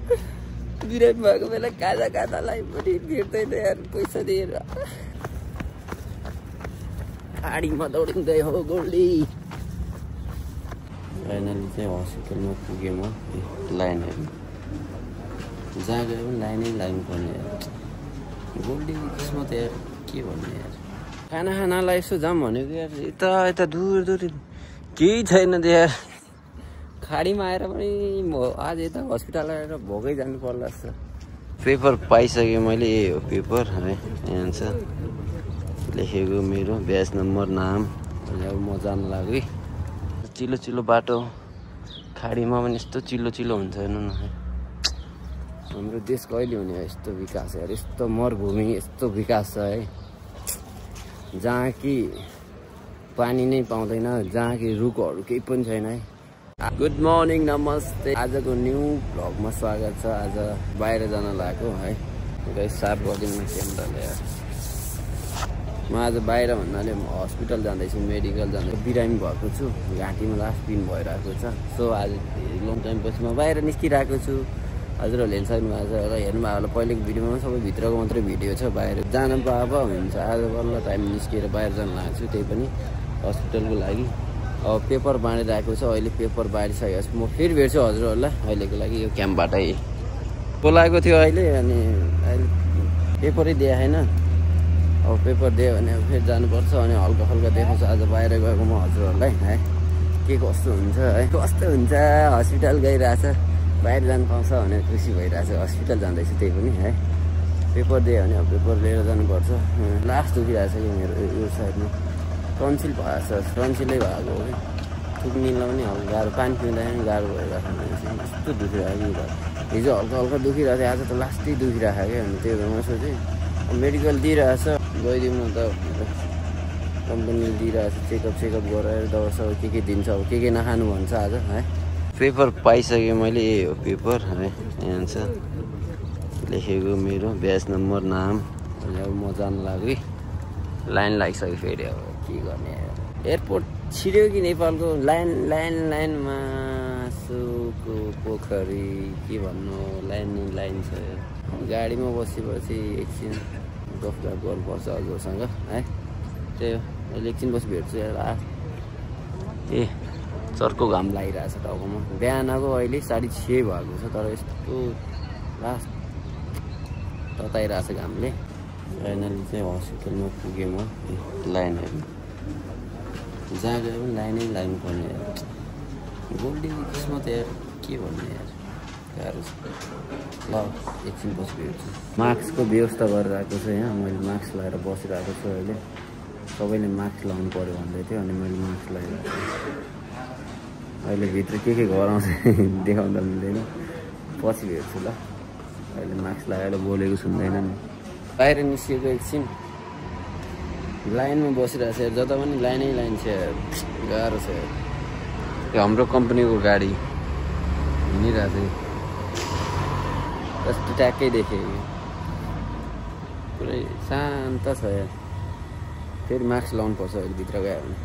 बिरामी भएको बेला काजालाई पनि भेट्दैन यार पैसा दिएर। गाडीमा दौडिँदै हो गोल्डी। फाइनली चाहिँ हस्पिटलमा पुगेँ म। लाइन हेर्नु जहाँ गयो पनि लाइनै लाग्नुपर्ने यार। गोल्डी किस्मत यार के भन्ने यार। खानालाई यसो जाम भनेको यार यता दूर केही छैन त यार। खाडीमा आएर पनि म आज यता हस्पिटल आएर भोकै जानु पर्ला जस्तो। पेपर पाइसकेँ मैले। यही हो पेपर है। यहाँ छ लेखेको मेरो ब्याच नम्बर नाम। अनि अब म जानु लाग्यो। चिलो बाटो। खाडीमा पनि यस्तो चिलो हुन्छ हेर्नु न। हाम्रो देश कहिले हुने यस्तो विकास यार। यस्तो मरुभूमि यस्तो विकास छ है जहाँ कि पानी नै पाउँदैन, जहाँ कि रुखहरू केही पनि छैन है। गुड मर्निङ नमस्ते। आजको न्यू भ्लगमा स्वागत छ। आज बाहिर जान लागेको है। गाइस साफ गरिदिनु क्यामेराले यार। म आज बाहिर भन्नाले म हस्पिटल जाँदैछु, मेडिकल जाँदैछु। बिरामी भएको छु, घाँटीमा लास्ट पिन भइरहेको छ। सो आज लङ टाइम पछि म बाहिर निस्किरहेको छु। हजुरहरूले हेर्नु सक्नुभएको छ र हेर्नुभयो होला पहिलेको भिडियोमा सबै भित्रको मात्रै भिडियो छ। बाहिर जान पाएको हुन्छ। आज बल्ल टाइम निस्किएर बाहिर जान लागेको छु, त्यही पनि हस्पिटलको लागि। अब पेपर बाँडिरहेको छ। अहिले पेपर बाँडिसकेको छु। म फेरि भेट्छु हजुरहरूलाई। अहिलेको लागि यो क्याम्पबाटै बोलाएको थियो अहिले। अनि अहिले पेपरै दिए होइन। अब पेपर दियो भने अब फेरि जानुपर्छ। अनि हल्का देखाउँछु आज बाहिर गएको म हजुरहरूलाई है। के कस्तो हुन्छ है। कस्तो हुन्छ हस्पिटल गइरहेछ। बाहिर जानु पाउँछ भने खुसी भइरहेछ। हस्पिटल जाँदैछु त्यही पनि है। पेपर दियो भने अब पेपर लिएर जानुपर्छ। लास्ट दुखिरहेछ कि मेरो यो साइडमा टन्सिल भएको छ। टन्सिलै भएको हो कि थुक मिल्न पनि हल्का गाह्रो। पानी पिउँदाखेरि गाह्रो भइरहेको यस्तो दुखिरहेको कि। हिजो हल्का दुखिरहेको थियो। आज त लास्टै दुखिरहेको क्या। अनि त्यही भएर म सोचेँ मेडिकल दिइरहेछ गइदिउँ न त। कम्पनीले दिइरहेछ। चेकअप गराएर दबाई के दिन्छ। अब के नखानु भन्छ आज है। पेपर पाइसकेँ मैले। यही हो पेपर है। यहाँ छ लेखेको मेरो ब्याच नम्बर नाम। अनि अब म जानु लाग्यो। लाइन लागिसक्यो फेरि। अब के गर्ने। एयरपोर्ट छिर्यो कि नेपालको लाइनमा सुको पोखरी के भन्नु। लाइन छ। गाडीमा बसेपछि एकछिन गफगाफ गर्नुपर्छ हजुरसँग है। त्यही हो। अहिले एकछिन पछि भेट्छु यार। ए चर्को घाम लागिरहेछ टाउकोमा। बिहानको अहिले 6:30 भएको छ तर यस्तो लास्ट तताइरहेछ घामले। फाइनली चाहिँ हस्पिटलमा पुगेँ म। लाइन हेर्नु जहाँ गयो पनि लाइनै लाग्नुपर्ने यार। गोल्डी किस्मत यार के भन्ने यार। गाह्रो छ। ल एकछिन पछि भेट्छु। मास्कको व्यवस्था गरेर आएको छ यहाँ। मैले मास्क लगाएर बसिरहेको छु अहिले। सबैले मास्क लगाउनु पऱ्यो भन्दै थियो। अनि मैले मास्क लगाइरहेको छु। अहिले भित्र के गराउँछ देखाउँदा मिल्दैन। पछि भेट्छु ल। अहिले मास्क लगाएर बोलेको सुन्दैन नि। बाहिर निस्किएको एकछिन लाइनमा बसिरहेको छ। जता पनि लाइन छ। गाह्रो छ। यो हाम्रो कम्पनीको गाडी हिँडिरहेको थियो। जस्तो ट्याक्कै देखेँ पुरै शान्त छ यार। फेरि मास्क लाउनु पर्छ अहिले भित्र गयो भने।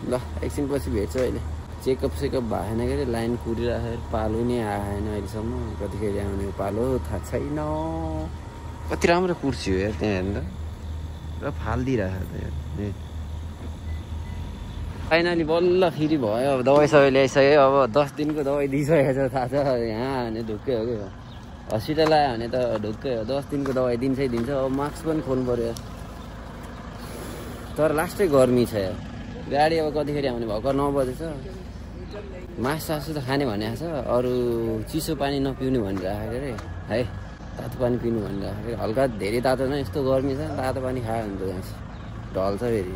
ल एकछिन पछि भेट्छु अहिले। चेकअप भएन के अरे। लाइन कुरिरहेको पालो नै आएन अहिलेसम्म। कतिखेर आउने पालो थाहा छैन। कति राम्रो कुर्सी हो यार त्यहाँ हेर्नु र फालिदिइरहेको त यार। फाइनली बल्ल फेरि भयो। अब दबाई सबै ल्याइसक्यो। अब 10 दिनको दबाई दिइसकेको छ थाहा छ। यहाँ भने ढुक्कै हो कि हस्पिटल आयो भने त ढुक्कै हो। 10 दिनको दबाई दिन्छ। अब मास्क पनि खोल्नु पऱ्यो तर लास्टै गर्मी छ यार। गाडी अब कतिखेर आउने भर्खर 9 बजेछ। मासु त खाने भनेको छ। अरू चिसो पानी नपिउने भनिरहेको अरे है। तातो पानी पिउनु भनिरहेको। हल्का धेरै तातो नै यस्तो गर्मी छ। तातो पानी खायो भने त ढल्छ फेरि।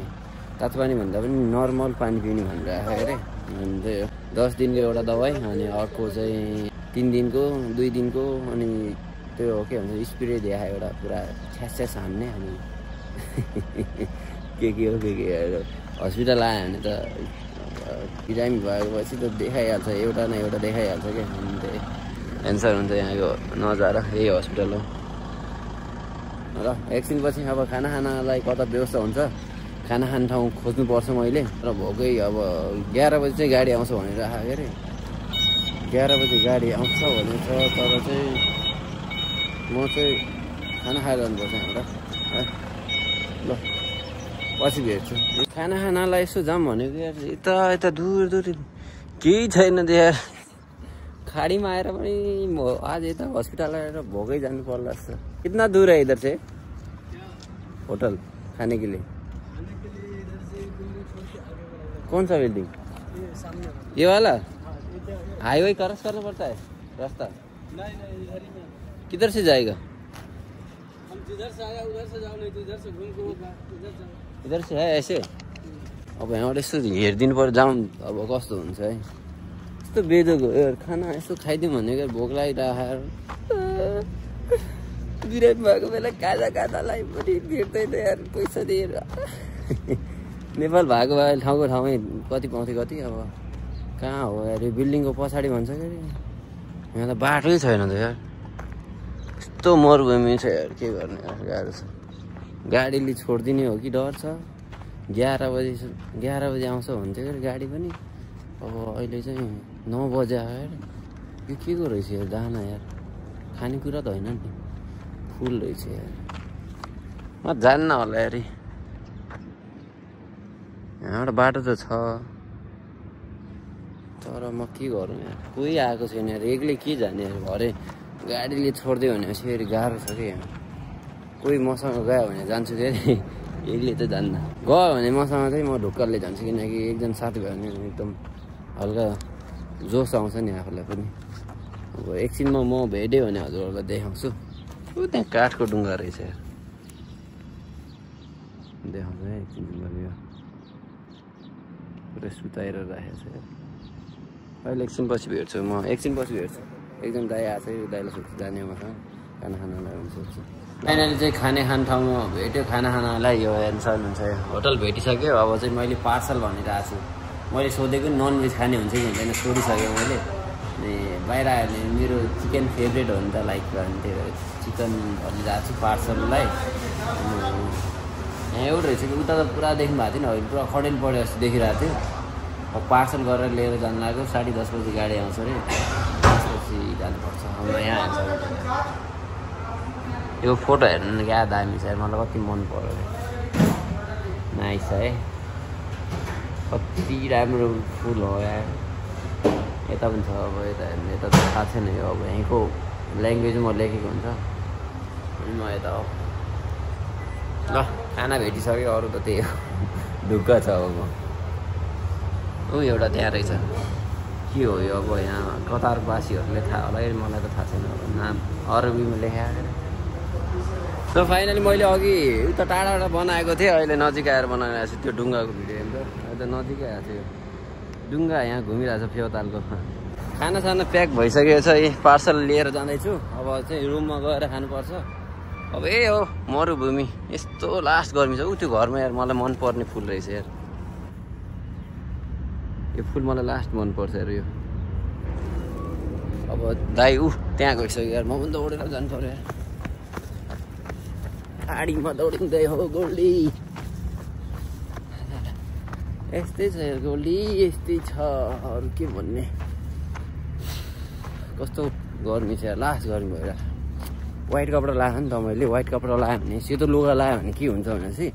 तातो पानी भन्दा पनि नर्मल पानी पिउने भनिरहेको अरे। अनि त्यही 10 दिनको एउटा दबाई। अनि अर्को चाहिँ 3 दिनको 2 दिनको। अनि त्यो के भन्छ स्प्रे देखायो एउटा पुरा छ्यास हान्ने। अनि के हो हस्पिटल आयो भने त बिरामी भएपछि त देखाइहाल्छ। एउटा न एउटा देखाइहाल्छ क्या। अनि त्यही एन्सर हुन्छ यहाँको नजारा। यही हस्पिटल हो र। एकछिन पछि अब खानालाई कता व्यवस्था हुन्छ। खाना खाने ठाउँ खोज्नुपर्छ मैले। र भोकै अब 11 बजी चाहिँ गाडी आउँछ भनेर आएको अरे। 11 बजे गाडी आउँछ भने छ, तर चाहिँ म चाहिँ खाना खाएर जानुपर्छ यहाँबाट है। ल पछि भेट्छु। खाना खानालाई यसो जाम भनेको यार, यता दूर केही छैन त्यो यार। खाडीमा आएर पनि आज यता हस्पिटल आएर भोकै जानु पर्ला जस्तो। कितना दूर है इधर से होटल खाने के लिए? कौन सा बिल्डिंग? ये वाला हाईवे क्रॉस करना पड़ता है रास्ता? नहीं इधर ही में। किधर से जाएगा? हम जिधर से आया उधर से जाओ, नहीं तो इधर से घूम के इधर जाओ। इधर से है ऐसे? अब यहाँबाट यसो हेरिदिनु पर्यो जाउँ अब कस्तो हुन्छ है। यस्तो बेजोको खाना यसो खाइदिउँ भनेको भोक लागिरहेको। बिरामी भएको बेला खाजालाई पनि भेट्दैन यार पैसा दिएर। नेपाल भएको भए ठाउँको ठाउँमै कति पाउँथ्यो कति, अब कहाँ हो यार। यो बिल्डिङको पछाडि भन्छ कि यहाँ त बाटै छैन त यार। यस्तो मरुभूमि छ यार, के गर्ने यार, गाह्रो छ। गाडीले छोडिदिने हो कि डर छ। 11 बजे आउँछ भन्थ्यो यार गाडी पनि। अब अहिले चाहिँ 9 बजे आयो यार। यो के को रहेछ यार दाना यार, खानेकुरा त होइन नि, फुल रहेछ यार। म जान्न होला यार, यहाँबाट बाटो त छ तर म के गरौँ यार, कोही आएको छैन यार। एक्लै के जाने यार, भरे गाडीले छोडिदियो भने फेरि गाह्रो छ कि यहाँ। कोही मसँग गयो भने जान्छु कि एक्लै त जान्न। गयो भने मसँग चाहिँ म ढुक्करले जान्छु, किनकि एकजना साथी भयो भने एकदम हल्का जोस आउँछ नि आफूलाई पनि। अब एकछिनमा म भेट्यो भने हजुरहरूलाई देखाउँछु। त्यहाँ काठको ढुङ्गा रहेछ यार, देखाउँछ है एकछिन यो पुरै सुताएर राखेको छ यार। अहिले एकछिन पछि भेट्छु म, एकछिन पछि भेट्छु। एकदम दाइ आएको छ, यो दाइलाई सोध्छु जाने मसँग खाना खानालाई हुन्छ सोध्छु। फाइनली चाहिँ खाने ठाउँमा भेट्यो। खाना खानालाई यो एन्सर हुन्छ, होटल भेटिसक्यो। अब चाहिँ मैले पार्सल भनिरहेको छु। मैले सोधेको ननभेज खाने हुन्छ कि हुँदैन सोधिसकेँ मैले। अनि बाहिर आयो भने मेरो चिकन फेभरेट हो नि त, लाइक अनि त्यही भएर चिकन भनिरहेको छु पार्सललाई। यहाँ एउटा रहेछ कि उता त पुरा देख्नु भएको थिएन, अहिले पुरा खडेल पढ्यो जस्तो देखिरहेको थियो। अब पार्सल गरेर लिएर जानु लाग्यो। 10:30 बजी गाडी आउँछ अरे, त्यसपछि जानुपर्छ। हाम्रो यहाँ आउँछ। यो फोटो हेर्नु क्या दामी छ, मलाई कति मन पर्यो। नाइस है, कति राम्रो फुल हो यार। यता पनि छ, अब यता हेर्नु, यता त थाहा छैन यो अब यहीँको ल्याङ्ग्वेजमा लेखेको हुन्छ। अनि म यता हो। ल खाना भेटिसक्यो, अरू त त्यही हो, ढुक्क छ अब म। एउटा त्यहाँ रहेछ, के हो यो अब यहाँ कतारवासीहरूले थाहा होला, मलाई त थाहा छैन अब नाम, अरबीमा लेखाएको। सो फाइनली मैले अघि उता टाढाबाट बनाएको थिएँ, अहिले नजिक आएर बनाइरहेको छु। त्यो ढुङ्गाको भिडियो हेर्नु त, अहिले त नजिकै आएको थियो। ढुङ्गा यहाँ घुमिरहेको छ फेवातालको। खानासाना प्याक भइसकेको छ, यी पार्सल लिएर जाँदैछु। अब चाहिँ रुममा गएर खानुपर्छ। अब हो मरुभूमि, यस्तो लास्ट गर्मी छ। त्यो घरमा यार मलाई मनपर्ने फुल रहेछ यार, यो फुल मलाई लास्ट मनपर्छ यार यो। अब दाइ त्यहाँ गइसक्यो यार, म पनि दौडेर जानु पर्यो यार। गाडीमा दौडिँदै हो गोल्डी। यस्तै छ यार गोल्डी, यस्तै छ, अरू के भन्ने। कस्तो गर्मी छ यार, लास्ट गर्मी भएर। वाइट कपडा लगाएको नि त मैले, वाइट कपडा लगायो भने, सेतो लुगा लगायो भने के हुन्छ भनेपछि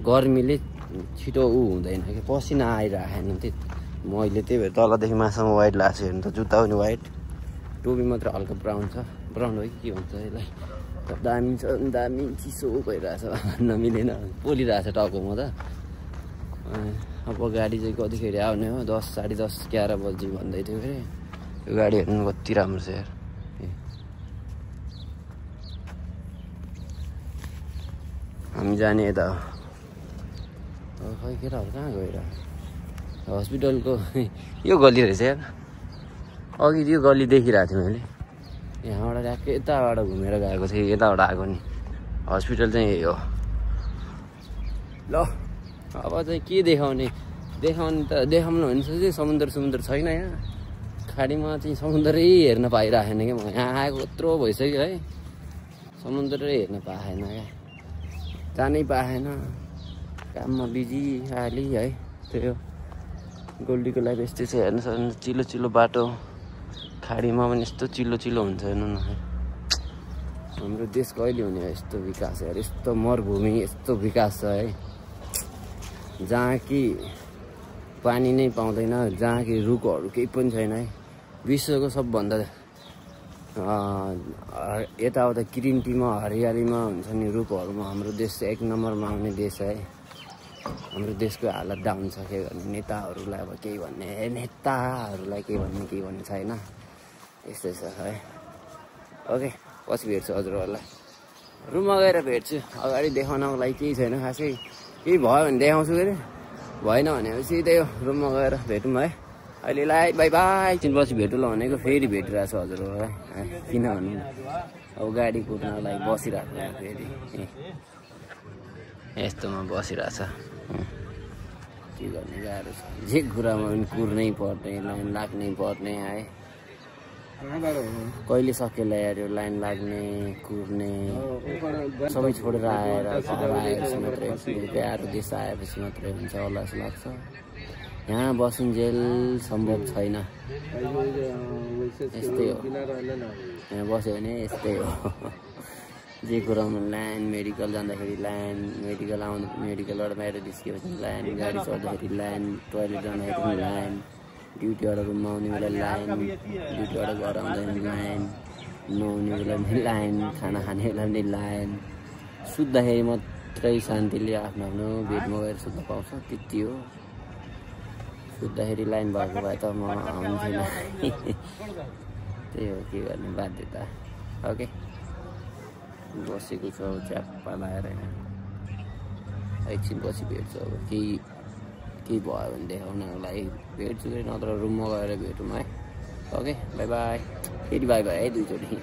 गर्मीले छिटो हुँदैन कि, पसिना आइरहेको नि। मैले त्यही भएर तलदेखि मासुमा वाइट लगाएको छु। हेर्नु त, जुत्ता पनि वाइट, टोपी मात्र हल्का ब्राउन छ। ब्राउन हो कि के भन्छ यसलाई, दामी छ, दामी चिसो भइरहेछ, नमिलेन, पोलिरहेछ टाउकोमा त। अब गाडी चाहिँ कतिखेर आउने हो, 10, 10:30, 11 बजी भन्दै थियो फेरि। यो गाडी हेर्नु कति राम्रो छ यार। हामी जाने यता हो। खै केटाहरू कहाँ गएर, हस्पिटलको यो गल्ली रहेछ यार। अघि यो गल्ली देखिरहेको थिएँ मैले, यहाँबाट ट्याक्कै यताबाट घुमेर गएको थिएँ, यताबाट आएको नि। हस्पिटल चाहिँ यही हो। ल अब चाहिँ के देखाउने त देखाउनु भने चाहिँ समुद्र छैन यहाँ। खाडीमा चाहिँ समुद्रै हेर्न पाइरहेन क्या म। यहाँ आएको यत्रो भइसक्यो है, समुद्रै हेर्न पाएन क्या, जानै पाएन, काममा बिजी अलि है। त्यही हो, गोल्डीको लाइफ यस्तै छ। हेर्नु सक्नु चिलो बाटो, खाडीमा पनि यस्तो चिल्लो चिल्लो हुन्छ हेर्नु न। हाम्रो देश कहिले हुने यस्तो विकास यार, यस्तो मरुभूमि यस्तो विकास छ है, जहाँ कि पानी नै पाउँदैन, जहाँ कि रुखहरू केही पनि छैन है। विश्वको सबभन्दा यताउता ग्रिन टीमा हरियालीमा हुन्छ नि रुखहरूमा हाम्रो देश चाहिँ 1 नम्बरमा आउने देश है। हाम्रो देशको हालत डाउन छ, के भन्ने नेताहरूलाई अब केही भन्ने, नेताहरूलाई केही भन्ने छैन, यस्तै छ है। ओके, पछि भेट्छु हजुरहरूलाई, रुममा गएर भेट्छु। अगाडि देखाउनको लागि केही छैन खासै, केही भयो भने देखाउँछु अरे, भएन भनेपछि त्यही हो, रुममा गएर भेटौँ है। अहिलेलाई बाई बाई, एकछिनपछि भेटौँला भनेको फेरि भेटिरहेको छु हजुरहरूलाई है। किन भन्नु अब गाडी कुद्नको लागि बसिरहेको फेरि यस्तोमा बसिरहेछ, के गर्ने गाह्रो छ। जे कुरामा पनि कुर्नै पर्ने, लाइन लाग्नै पर्ने है। कहिले सकेला यार यो लाइन लाग्ने कुर्ने, सबै छोडेर आएर घर आएपछि मात्रै, प्यारो देश आएपछि मात्रै हुन्छ होला जस्तो लाग्छ। यहाँ बसिन्जेल सम्भव छैन, यस्तै हो। यहाँ बस्यो भने यस्तै हो, जे कुरामा लाइन, मेडिकल जाँदाखेरि लाइन, मेडिकलबाट बाहिर निस्किएपछि लाइन, गाडी चढ्दाखेरि लाइन, टोइलेट जाँदाखेरि लाइन, ड्युटीबाट रुममा आउने बेला लाइन, ड्युटीबाट घर आउँदा पनि लाइन, नुहाउने बेला पनि लाइन, खाना खाने बेला पनि लाइन। सुत्दाखेरि मात्रै शान्तिले आफ्नो आफ्नो बेडमा गएर सुत्न पाउँछ, त्यति हो। सुत्दाखेरि लाइन भएको भए त म आउँथेन, त्यही हो, के गर्ने बाध्यता। ओके, बसेको छु अब च्याप्पा लगाएर, एकछिनपछि भेट्छु। अब केही भयो भने देखाउनको लागि भेट्छु, नत्र रुममा गएर भेटौँ है। ओके, बाई बाई, फेरि बाई बाई है दुईचोटि।